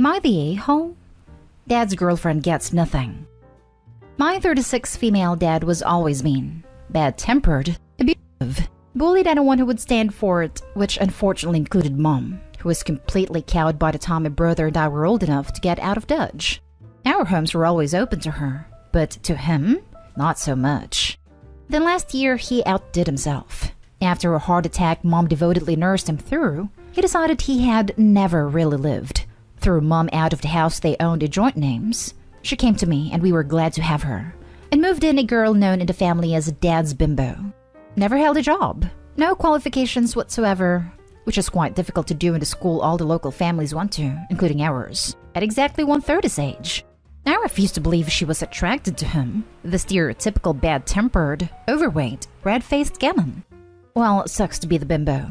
Am I the a-hole? Dad's girlfriend gets nothing. My 36 female dad was always mean, bad-tempered, abusive, bullied anyone who would stand for it, which unfortunately included Mom, who was completely cowed by the time my brother and I were old enough to get out of Dodge. Our homes were always open to her, but to him, not so much. Then last year, he outdid himself. After a heart attack Mom devotedly nursed him through, he decided he had never really lived. Threw Mom out of the house they owned in joint names. She came to me and we were glad to have her, and moved in a girl known in the family as Dad's bimbo. Never held a job, no qualifications whatsoever, which is quite difficult to do in the school all the local families went to, including ours, at exactly 1/3 his age. I refused to believe she was attracted to him, the stereotypical bad-tempered, overweight, red-faced gammon. Well, it sucks to be the bimbo.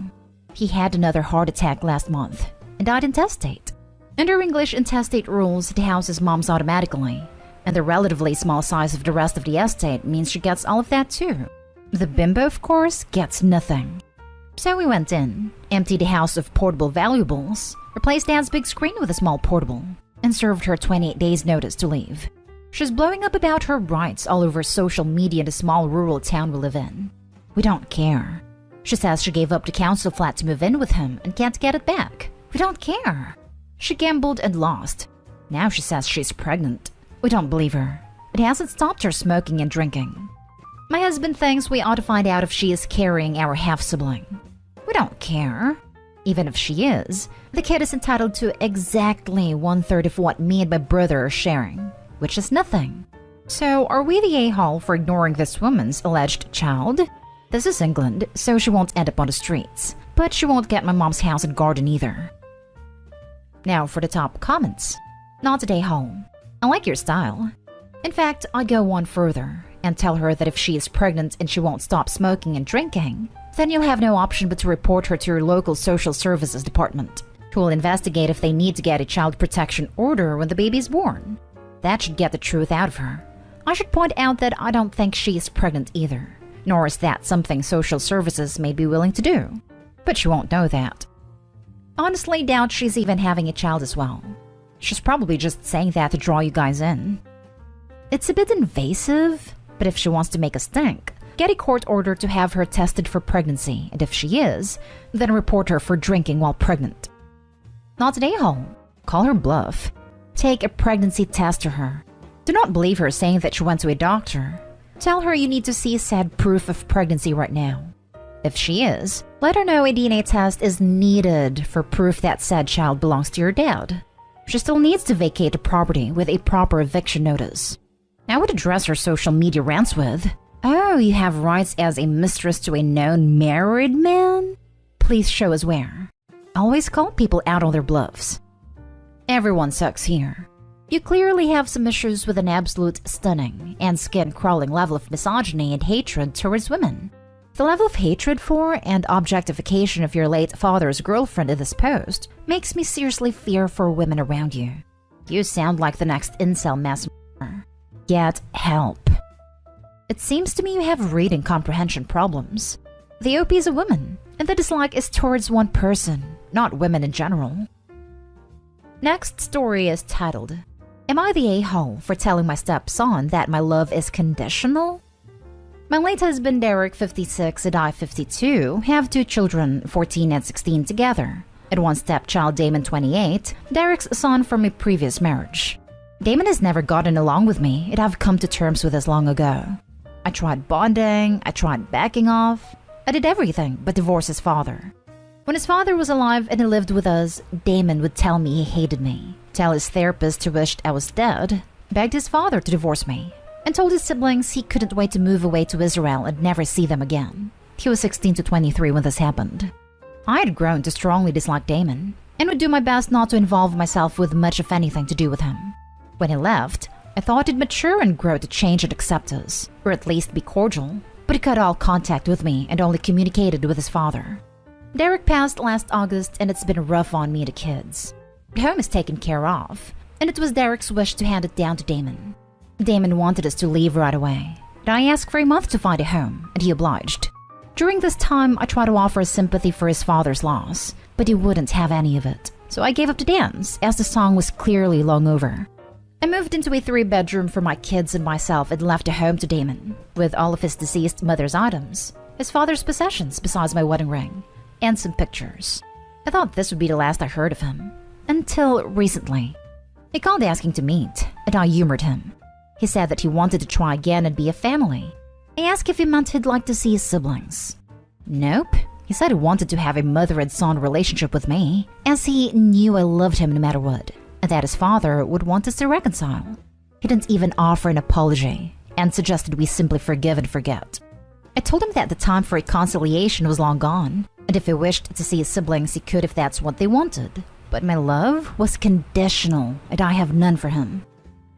He had another heart attack last month and died intestate. Under English intestate rules, the house is Mom's automatically, and the relatively small size of the rest of the estate means she gets all of that too. The bimbo, of course, gets nothing. So we went in, emptied the house of portable valuables, replaced Dad's big screen with a small portable, and served her 28 days notice to leave. She's blowing up about her rights all over social media in the small rural town we live in. We don't care. She says she gave up the council flat to move in with him and can't get it back. We don't care. She gambled and lost. Now she says she's pregnant. We don't believe her. It hasn't stopped her smoking and drinking. My husband thinks we ought to find out if she is carrying our half-sibling. We don't care. Even if she is, the kid is entitled to exactly 1/3 of what me and my brother are sharing, which is nothing. So are we the a-hole for ignoring this woman's alleged child? This is England, so she won't end up on the streets, but she won't get my mom's house and garden either. Now for the top comments. Not a a-hole. I like your style. In fact, I'd go one further and tell her that if she is pregnant and she won't stop smoking and drinking, then you'll have no option but to report her to your local social services department, who will investigate if they need to get a child protection order when the baby's born. That should get the truth out of her. I should point out that I don't think she is pregnant either, nor is that something social services may be willing to do. But she won't know that. Honestly, doubt she's even having a child as well. She's probably just saying that to draw you guys in. It's a bit invasive, but if she wants to make a stink, get a court order to have her tested for pregnancy, and if she is, then report her for drinking while pregnant. Not an a-hole. Call her bluff. Take a pregnancy test to her. Do not believe her saying that she went to a doctor. Tell her you need to see said proof of pregnancy right now. If she is, let her know a DNA test is needed for proof that said child belongs to your dad. She still needs to vacate the property with a proper eviction notice. I would address her social media rants with, "Oh, you have rights as a mistress to a known married man? Please show us where." Always call people out on their bluffs. Everyone sucks here. You clearly have some issues with an absolute stunning and skin-crawling level of misogyny and hatred towards women. The level of hatred for and objectification of your late father's girlfriend in this post makes me seriously fear for women around you. You sound like the next incel mass murderer. Get help. It seems to me you have reading comprehension problems. The OP is a woman, and the dislike is towards one person, not women in general. Next story is titled, "Am I the a-hole for telling my stepson that my love is conditional?" My late husband Derek, 56, and I, 52, have 2 children, 14 and 16 together, and one stepchild, Damon, 28, Derek's son from a previous marriage. Damon has never gotten along with me, and I've come to terms with this long ago. I tried bonding, I tried backing off, I did everything but divorce his father. When his father was alive and he lived with us, Damon would tell me he hated me, tell his therapist he wished I was dead, begged his father to divorce me, and told his siblings he couldn't wait to move away to Israel and never see them again. He was 16 to 23 when this happened. I had grown to strongly dislike Damon, and would do my best not to involve myself with much of anything to do with him. When he left, I thought he'd mature and grow to change and accept us, or at least be cordial, but he cut all contact with me and only communicated with his father. Derek passed last August, and it's been rough on me and the kids. The home is taken care of, and it was Derek's wish to hand it down to Damon. Damon wanted us to leave right away, and I asked for a month to find a home, and he obliged. During this time, I tried to offer sympathy for his father's loss, but he wouldn't have any of it. so I gave up the dance as the song was clearly long over. I moved into a 3-bedroom for my kids and myself and left a home to Damon, with all of his deceased mother's items, his father's possessions besides my wedding ring, and some pictures. I thought this would be the last I heard of him. Until recently. He called asking to meet, and I humored him. He said that he wanted to try again and be a family. I asked if he meant he'd like to see his siblings. Nope. He said he wanted to have a mother and son relationship with me, as he knew I loved him no matter what, and that his father would want us to reconcile. He didn't even offer an apology, and suggested we simply forgive and forget. I told him that the time for reconciliation was long gone, and if he wished to see his siblings, he could if that's what they wanted. But my love was conditional, and I have none for him.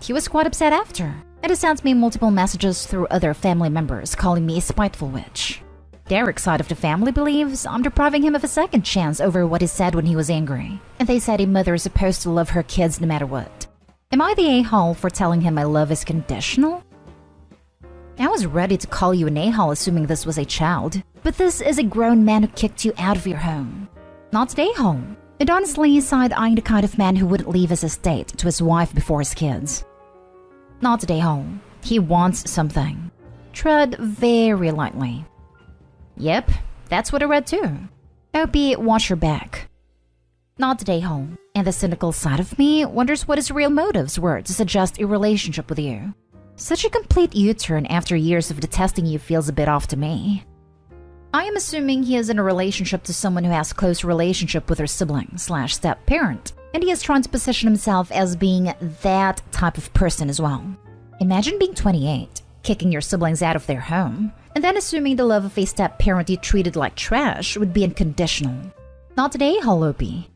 He was quite upset after, and he sent me multiple messages through other family members calling me a spiteful witch. Derek's side of the family believes I'm depriving him of a second chance over what he said when he was angry, and they said a mother is supposed to love her kids no matter what. Am I the a-hole for telling him my love is conditional? I was ready to call you an a-hole assuming this was a child, but this is a grown man who kicked you out of your home. Not an a-hole. And honestly, side-eyeing the kind of man who wouldn't leave his estate to his wife before his kids. Not a hole. He wants something. Tread very lightly. Yep, that's what I read too. Opie, watch your back. Not a hole. And the cynical side of me wonders what his real motives were to suggest a relationship with you. Such a complete U-turn after years of detesting you feels a bit off to me. I am assuming he is in a relationship to someone who has close relationship with her sibling/step-parent, and he is trying to position himself as being that type of person as well. Imagine being 28, kicking your siblings out of their home, and then assuming the love of a step-parent you treated like trash would be unconditional. Not today, Opie.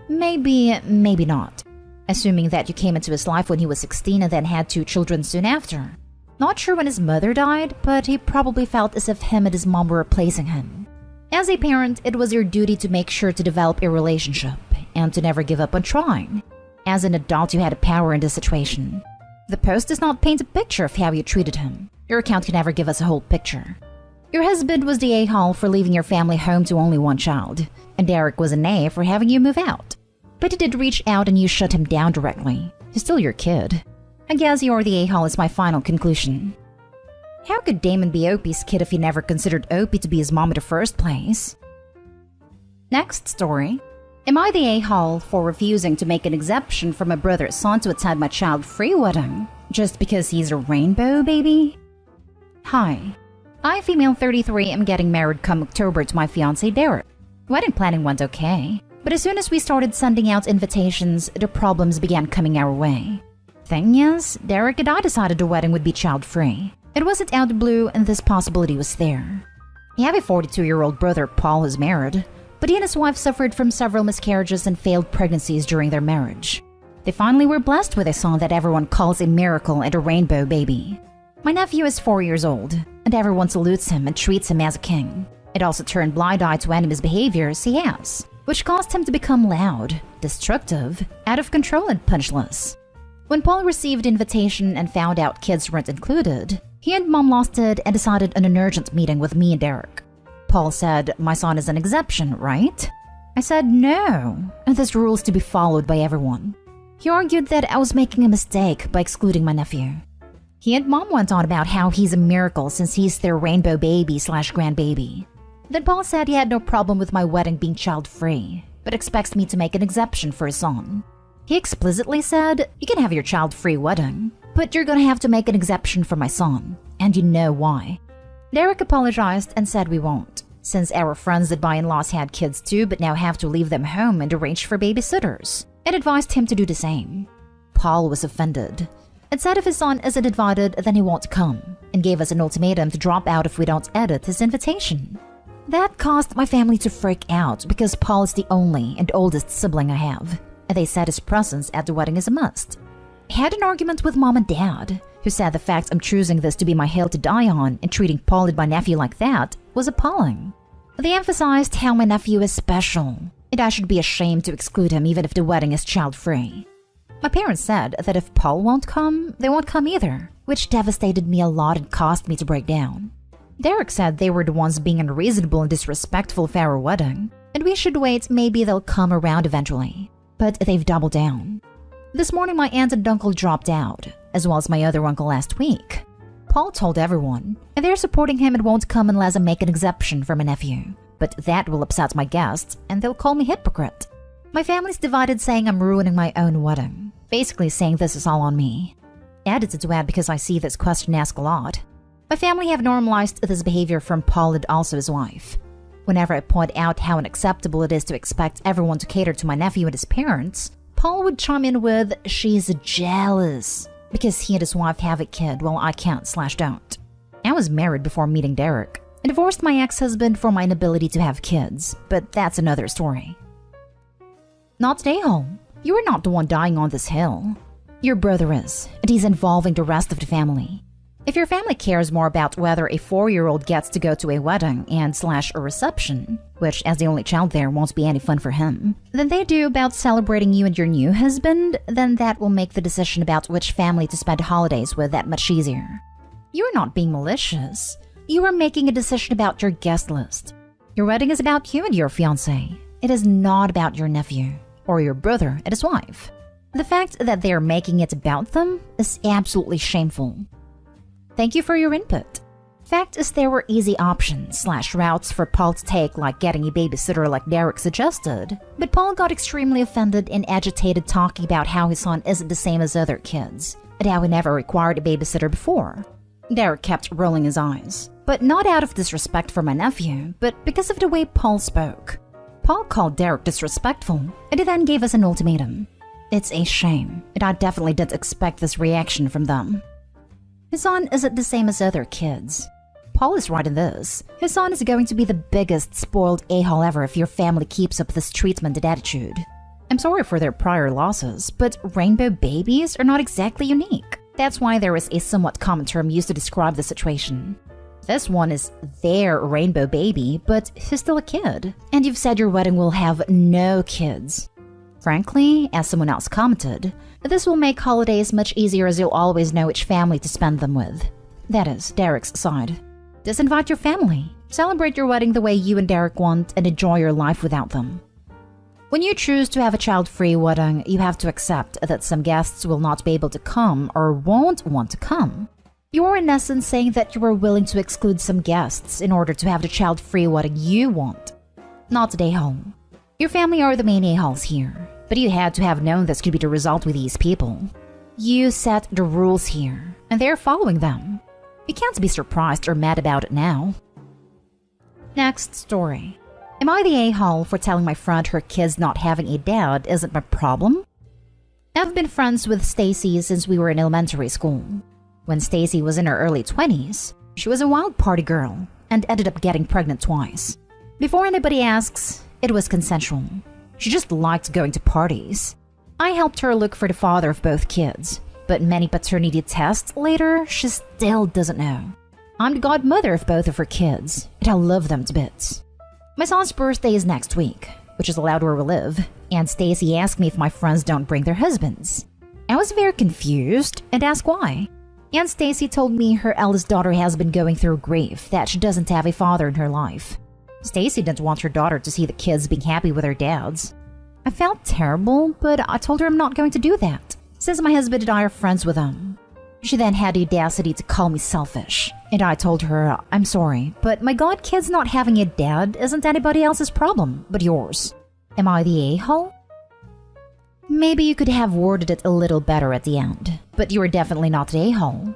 Maybe not. Assuming that you came into his life when he was 16 and then had 2 children soon after. Not sure when his mother died, but he probably felt as if him and his mom were replacing him. As a parent, it was your duty to make sure to develop a relationship and to never give up on trying. As an adult, you had a power in this situation. The post does not paint a picture of how you treated him. Your account can never give us a whole picture. Your husband was the a-hole for leaving your family home to only one child, and Derek was an A for having you move out. But he did reach out and you shut him down directly. He's still your kid. I guess you're the a-hole is my final conclusion. How could Damon be Opie's kid if he never considered Opie to be his mom in the first place? Next story. Am I the a-hole for refusing to make an exception for my brother's son to attend my child-free wedding just because he's a rainbow baby? Hi. I, female 33, am getting married come October to my fiancé Derek. Wedding planning went okay, but as soon as we started sending out invitations, the problems began coming our way. Thing is, Derek and I decided the wedding would be child-free. It wasn't out of the blue, and this possibility was there. I have a 42-year-old brother, Paul, who's married, but he and his wife suffered from several miscarriages and failed pregnancies during their marriage. They finally were blessed with a son that everyone calls a miracle and a rainbow baby. My nephew is 4 years old, and everyone salutes him and treats him as a king. It also turned blind eye to any misbehaviors he has, which caused him to become loud, destructive, out of control, and punchless. When Paul received invitation and found out kids weren't included, he and Mom lost it and decided on an urgent meeting with me and Derek. Paul said, "My son is an exception, right?" I said no, and this rule is to be followed by everyone. He argued that I was making a mistake by excluding my nephew. He and Mom went on about how he's a miracle since he's their rainbow baby/grandbaby. Then Paul said he had no problem with my wedding being child-free, but expects me to make an exception for his son. He explicitly said, "You can have your child-free wedding, but you're gonna have to make an exception for my son, and you know why." Derek apologized and said we won't, since our friends that by-in-laws had kids too but now have to leave them home and arrange for babysitters, and advised him to do the same. Paul was offended, and said if his son isn't invited then he won't come, and gave us an ultimatum to drop out if we don't edit his invitation. That caused my family to freak out because Paul is the only and oldest sibling I have, and they said his presence at the wedding is a must. I had an argument with Mom and Dad, who said the fact I'm choosing this to be my hill to die on and treating Paul and my nephew like that was appalling. They emphasized how my nephew is special, and I should be ashamed to exclude him even if the wedding is child-free. My parents said that if Paul won't come, they won't come either, which devastated me a lot and caused me to break down. Derek said they were the ones being unreasonable and disrespectful of our wedding. and we should wait, maybe they'll come around eventually. But they've doubled down. This morning my aunt and uncle dropped out, as well as my other uncle last week. Paul told everyone, and they're supporting him and won't come unless I make an exception for my nephew. But that will upset my guests, and they'll call me hypocrite. My family's divided, saying I'm ruining my own wedding, basically saying this is all on me. Added to add because I see this question asked a lot. My family have normalized this behavior from Paul and also his wife. Whenever I point out how unacceptable it is to expect everyone to cater to my nephew and his parents, Paul would chime in with, "She's jealous," because he and his wife have a kid while I can't/don't. I was married before meeting Derek, and divorced my ex-husband for my inability to have kids, but that's another story. Not today, home. You are not the one dying on this hill. Your brother is, and he's involving the rest of the family. If your family cares more about whether a 4-year-old gets to go to a wedding and/a reception, which as the only child there won't be any fun for him, than they do about celebrating you and your new husband, then that will make the decision about which family to spend holidays with that much easier. You are not being malicious. You are making a decision about your guest list. Your wedding is about you and your fiancé. It is not about your nephew, or your brother and his wife. The fact that they are making it about them is absolutely shameful. Thank you for your input. Fact is, there were easy options/routes for Paul to take, like getting a babysitter like Derek suggested, but Paul got extremely offended and agitated, talking about how his son isn't the same as other kids, and how he never required a babysitter before. Derek kept rolling his eyes, but not out of disrespect for my nephew, but because of the way Paul spoke. Paul called Derek disrespectful, and he then gave us an ultimatum. It's a shame, and I definitely didn't expect this reaction from them. His son isn't the same as other kids. Paul is right in this. His son is going to be the biggest spoiled a-hole ever if your family keeps up this treatment and attitude. I'm sorry for their prior losses, but rainbow babies are not exactly unique. That's why there is a somewhat common term used to describe the situation. This one is their rainbow baby, but he's still a kid. And you've said your wedding will have no kids. Frankly, as someone else commented, this will make holidays much easier as you'll always know which family to spend them with. That is, Derek's side. Just invite your family. Celebrate your wedding the way you and Derek want and enjoy your life without them. When you choose to have a child-free wedding, you have to accept that some guests will not be able to come or won't want to come. You're in essence saying that you are willing to exclude some guests in order to have the child-free wedding you want. Not today, home. Your family are the main a-holes here, but you had to have known this could be the result with these people. You set the rules here, and they're following them. You can't be surprised or mad about it now. Next story. Am I the a-hole for telling my friend her kid's not having a dad isn't my problem? I've been friends with Stacy since we were in elementary school. When Stacy was in her early 20s, she was a wild party girl and ended up getting pregnant twice. Before anybody asks, it was consensual. She just liked going to parties. I helped her look for the father of both kids, but many paternity tests later, she still doesn't know. I'm the godmother of both of her kids, and I love them to bits. My son's birthday is next week, which is allowed where we live, and Stacy asked me if my friends don't bring their husbands. I was very confused and asked why. And Stacy told me her eldest daughter has been going through grief that she doesn't have a father in her life. Stacy didn't want her daughter to see the kids being happy with their dads. I felt terrible, but I told her I'm not going to do that, since my husband and I are friends with them. She then had the audacity to call me selfish, and I told her, I'm sorry, but my godkid's not having a dad isn't anybody else's problem but yours. Am I the a-hole? Maybe you could have worded it a little better at the end, but you were definitely not the a-hole.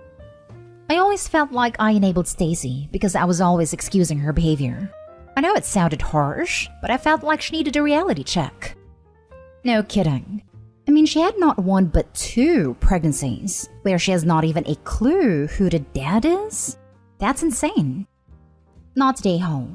I always felt like I enabled Stacy because I was always excusing her behavior. I know it sounded harsh, but I felt like she needed a reality check. No kidding. I mean, she had not one but 2 pregnancies, where she has not even a clue who the dad is? That's insane. Not the a-hole.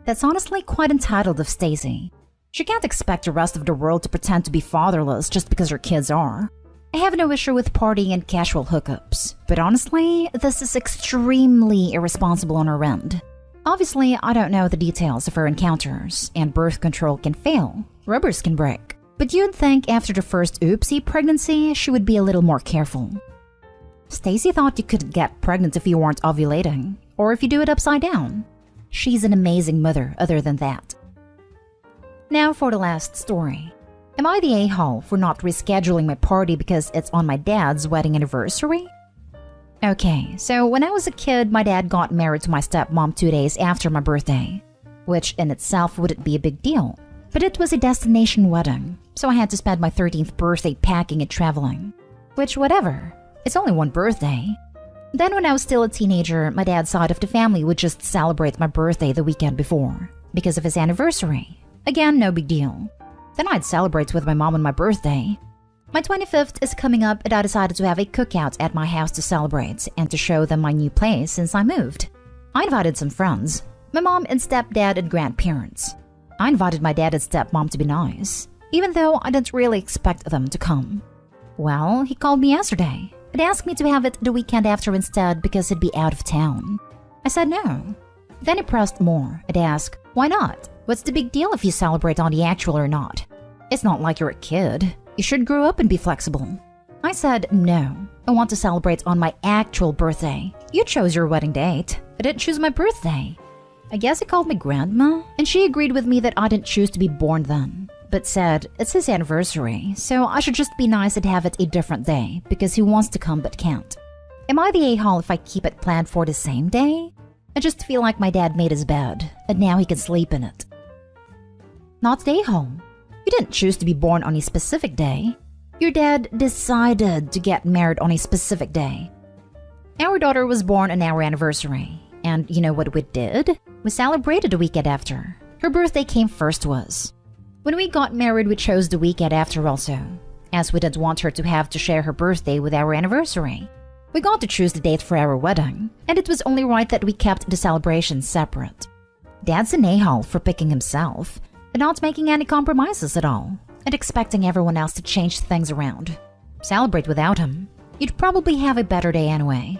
That's honestly quite entitled of Stacy. She can't expect the rest of the world to pretend to be fatherless just because her kids are. I have no issue with partying and casual hookups, but honestly, this is extremely irresponsible on her end. Obviously, I don't know the details of her encounters, and birth control can fail, rubbers can break, but you'd think after the first oopsie pregnancy, she would be a little more careful. Stacy thought you couldn't get pregnant if you weren't ovulating, or if you do it upside down. She's an amazing mother other than that. Now for the last story. Am I the a-hole for not rescheduling my party because it's on my dad's wedding anniversary? Okay, so when I was a kid, my dad got married to my stepmom 2 days after my birthday, which in itself wouldn't be a big deal. But it was a destination wedding, so I had to spend my 13th birthday packing and traveling. Which, whatever. It's only one birthday. Then when I was still a teenager, my dad's side of the family would just celebrate my birthday the weekend before, because of his anniversary. Again, no big deal. Then I'd celebrate with my mom on my birthday. My 25th is coming up and I decided to have a cookout at my house to celebrate and to show them my new place since I moved. I invited some friends, my mom and stepdad and grandparents. I invited my dad and stepmom to be nice, even though I didn't really expect them to come. Well, he called me yesterday and asked me to have it the weekend after instead because he'd be out of town. I said no. Then he pressed more and asked, why not? What's the big deal if you celebrate on the actual or not? It's not like you're a kid. You should grow up and be flexible. I said no. I want to celebrate on my actual birthday. You chose your wedding date. I didn't choose my birthday. I guess he called my grandma, and she agreed with me that I didn't choose to be born then, but said it's his anniversary, so I should just be nice and have it a different day because he wants to come but can't. Am I the a-hole if I keep it planned for the same day? I just feel like my dad made his bed, and now he can sleep in it. Not the a-hole. You didn't choose to be born on a specific day. Your dad decided to get married on a specific day. Our daughter was born on our anniversary, and you know what we did? We celebrated the weekend after. Her birthday came first to us. When we got married, we chose the weekend after also, as we didn't want her to have to share her birthday with our anniversary. We got to choose the date for our wedding, and it was only right that we kept the celebrations separate. Dad's an a-hole for picking himself, and not making any compromises at all, and expecting everyone else to change things around. Celebrate without him. You'd probably have a better day anyway.